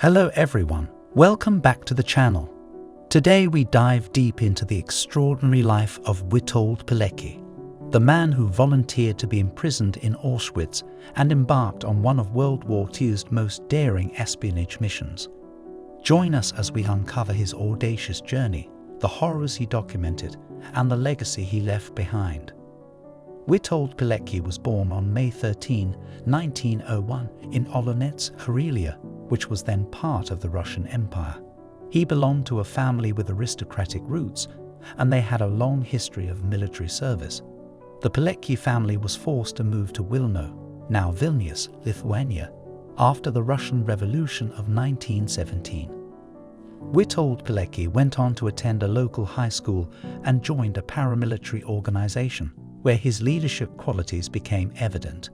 Hello everyone, welcome back to the channel. Today we dive deep into the extraordinary life of Witold Pilecki, the man who volunteered to be imprisoned in Auschwitz and embarked on one of World War II's most daring espionage missions. Join us as we uncover his audacious journey, the horrors he documented, and the legacy he left behind. Witold Pilecki was born on May 13, 1901 in Olonets, Karelia, which was then part of the Russian Empire. He belonged to a family with aristocratic roots, and they had a long history of military service. The Pilecki family was forced to move to Wilno, now Vilnius, Lithuania, after the Russian Revolution of 1917. Witold Pilecki went on to attend a local high school and joined a paramilitary organization, where his leadership qualities became evident.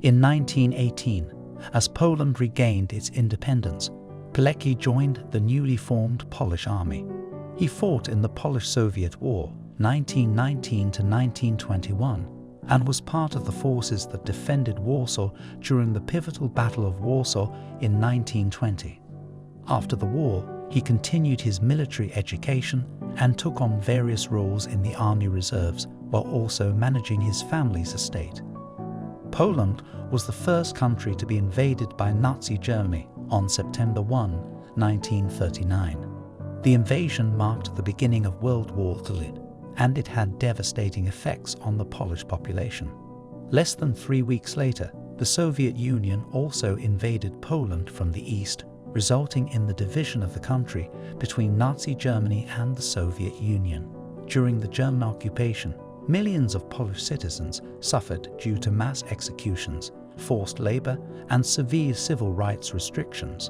In 1918, as Poland regained its independence, Pilecki joined the newly formed Polish army. He fought in the Polish-Soviet War, 1919 to 1921, and was part of the forces that defended Warsaw during the pivotal Battle of Warsaw in 1920. After the war, he continued his military education and took on various roles in the army reserves while also managing his family's estate. Poland was the first country to be invaded by Nazi Germany on September 1, 1939. The invasion marked the beginning of World War II, and it had devastating effects on the Polish population. Less than 3 weeks later, the Soviet Union also invaded Poland from the east, resulting in the division of the country between Nazi Germany and the Soviet Union. During the German occupation, millions of Polish citizens suffered due to mass executions, forced labor, and severe civil rights restrictions.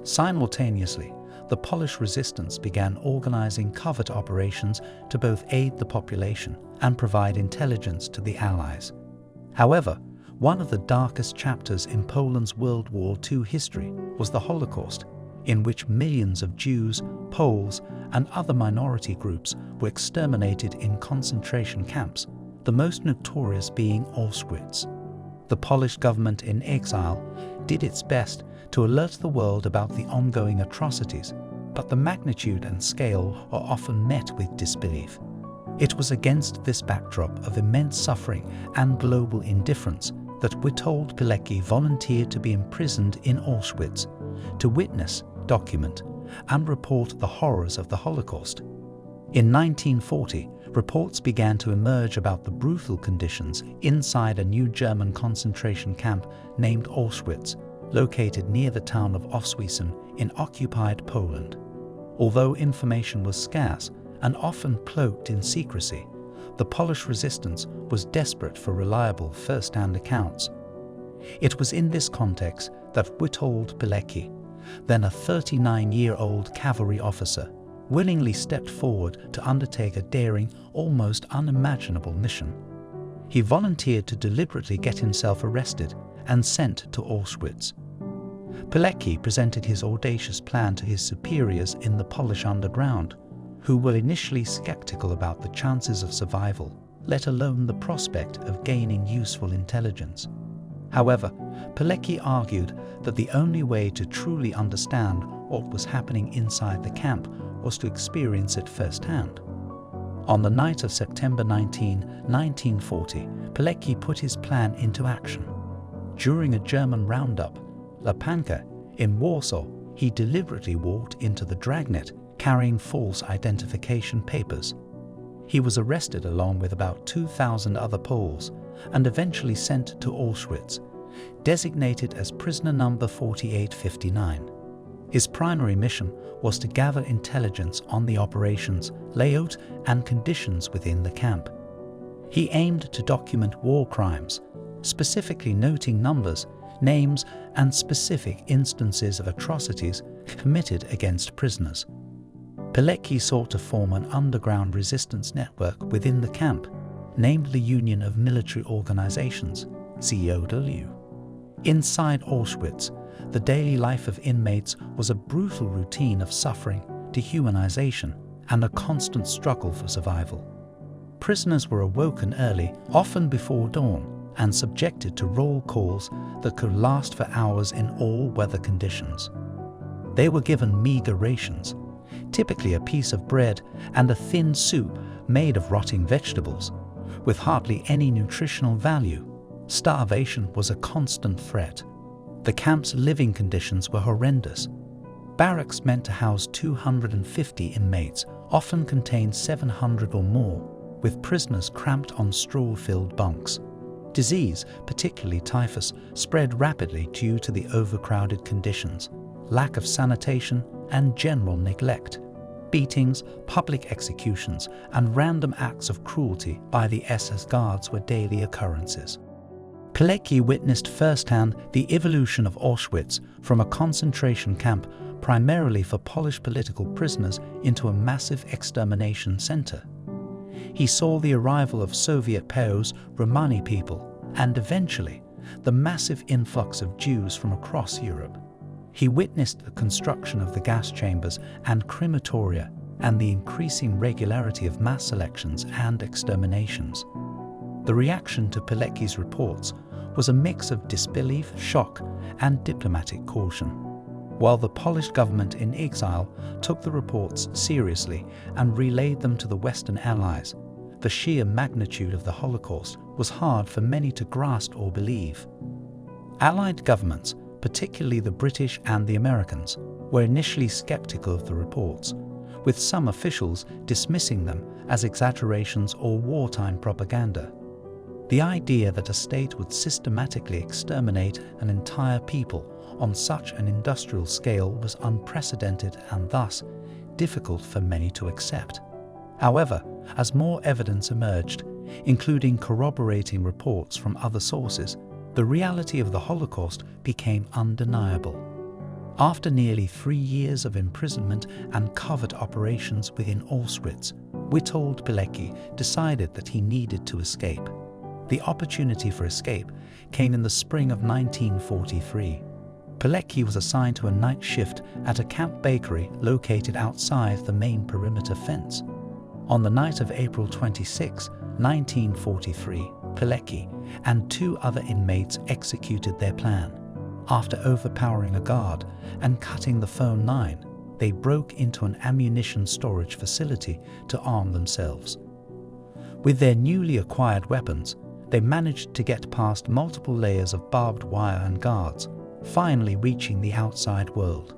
Simultaneously, the Polish resistance began organizing covert operations to both aid the population and provide intelligence to the Allies. However, one of the darkest chapters in Poland's World War II history was the Holocaust, in which millions of Jews, Poles, and other minority groups were exterminated in concentration camps, the most notorious being Auschwitz. The Polish government in exile did its best to alert the world about the ongoing atrocities, but the magnitude and scale are often met with disbelief. It was against this backdrop of immense suffering and global indifference that Witold Pilecki volunteered to be imprisoned in Auschwitz, to witness, document, and report the horrors of the Holocaust. In 1940, reports began to emerge about the brutal conditions inside a new German concentration camp named Auschwitz, located near the town of Auschwitz in occupied Poland. Although information was scarce and often cloaked in secrecy, the Polish resistance was desperate for reliable first-hand accounts. It was in this context that Witold Pilecki, then a 39-year-old cavalry officer, willingly stepped forward to undertake a daring, almost unimaginable mission. He volunteered to deliberately get himself arrested and sent to Auschwitz. Pilecki presented his audacious plan to his superiors in the Polish underground, who were initially skeptical about the chances of survival, let alone the prospect of gaining useful intelligence. However, Pilecki argued that the only way to truly understand what was happening inside the camp was to experience it firsthand. On the night of September 19, 1940, Pilecki put his plan into action. During a German roundup, La Panka, in Warsaw, he deliberately walked into the dragnet carrying false identification papers. He was arrested along with about 2,000 other Poles and eventually sent to Auschwitz, designated as prisoner number 4859. His primary mission was to gather intelligence on the operations, layout, and conditions within the camp. He aimed to document war crimes, specifically noting numbers, names, and specific instances of atrocities committed against prisoners. Pilecki sought to form an underground resistance network within the camp, named the Union of Military Organizations, COW. Inside Auschwitz, the daily life of inmates was a brutal routine of suffering, dehumanization, and a constant struggle for survival. Prisoners were awoken early, often before dawn, and subjected to roll calls that could last for hours in all weather conditions. They were given meager rations, typically a piece of bread and a thin soup made of rotting vegetables, with hardly any nutritional value. Starvation was a constant threat. The camp's living conditions were horrendous. Barracks meant to house 250 inmates often contained 700 or more, with prisoners cramped on straw-filled bunks. Disease, particularly typhus, spread rapidly due to the overcrowded conditions, lack of sanitation, and general neglect. Beatings, public executions, and random acts of cruelty by the SS guards were daily occurrences. Pilecki witnessed firsthand the evolution of Auschwitz from a concentration camp primarily for Polish political prisoners into a massive extermination center. He saw the arrival of Soviet POWs, Romani people, and eventually the massive influx of Jews from across Europe. He witnessed the construction of the gas chambers and crematoria and the increasing regularity of mass selections and exterminations. The reaction to Pilecki's reports was a mix of disbelief, shock, and diplomatic caution. While the Polish government in exile took the reports seriously and relayed them to the Western Allies, the sheer magnitude of the Holocaust was hard for many to grasp or believe. Allied governments, particularly the British and the Americans, were initially skeptical of the reports, with some officials dismissing them as exaggerations or wartime propaganda. The idea that a state would systematically exterminate an entire people on such an industrial scale was unprecedented and thus difficult for many to accept. However, as more evidence emerged, including corroborating reports from other sources, the reality of the Holocaust became undeniable. After nearly 3 years of imprisonment and covert operations within Auschwitz, Witold Pilecki decided that he needed to escape. The opportunity for escape came in the spring of 1943. Pilecki was assigned to a night shift at a camp bakery located outside the main perimeter fence. On the night of April 26, 1943, Pilecki and 2 other inmates executed their plan. After overpowering a guard and cutting the phone line, they broke into an ammunition storage facility to arm themselves. With their newly acquired weapons, they managed to get past multiple layers of barbed wire and guards, finally reaching the outside world.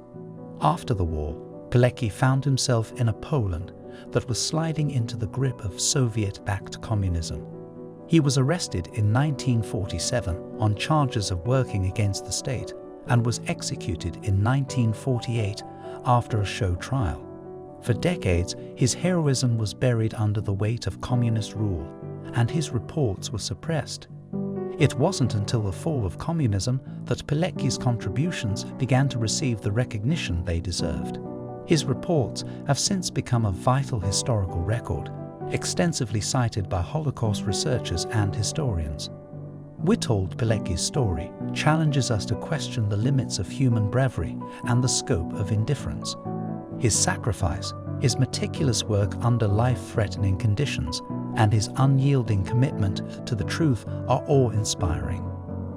After the war, Pilecki found himself in a Poland that was sliding into the grip of Soviet-backed communism. He was arrested in 1947 on charges of working against the state and was executed in 1948 after a show trial. For decades, his heroism was buried under the weight of communist rule, and his reports were suppressed. It wasn't until the fall of communism that Pilecki's contributions began to receive the recognition they deserved. His reports have since become a vital historical record, extensively cited by Holocaust researchers and historians. Witold Pilecki's story challenges us to question the limits of human bravery and the scope of indifference. His sacrifice, his meticulous work under life-threatening conditions, and his unyielding commitment to the truth are awe-inspiring.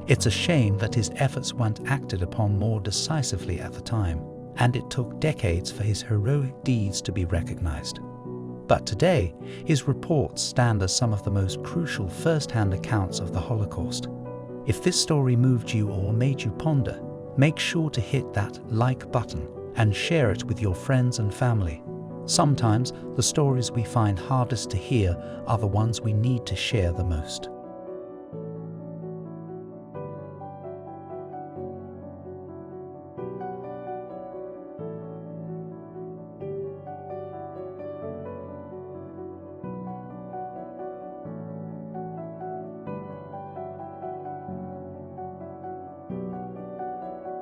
It's a shame that his efforts weren't acted upon more decisively at the time, and it took decades for his heroic deeds to be recognized. But today, his reports stand as some of the most crucial first-hand accounts of the Holocaust. If this story moved you or made you ponder, make sure to hit that like button and share it with your friends and family. Sometimes the stories we find hardest to hear are the ones we need to share the most.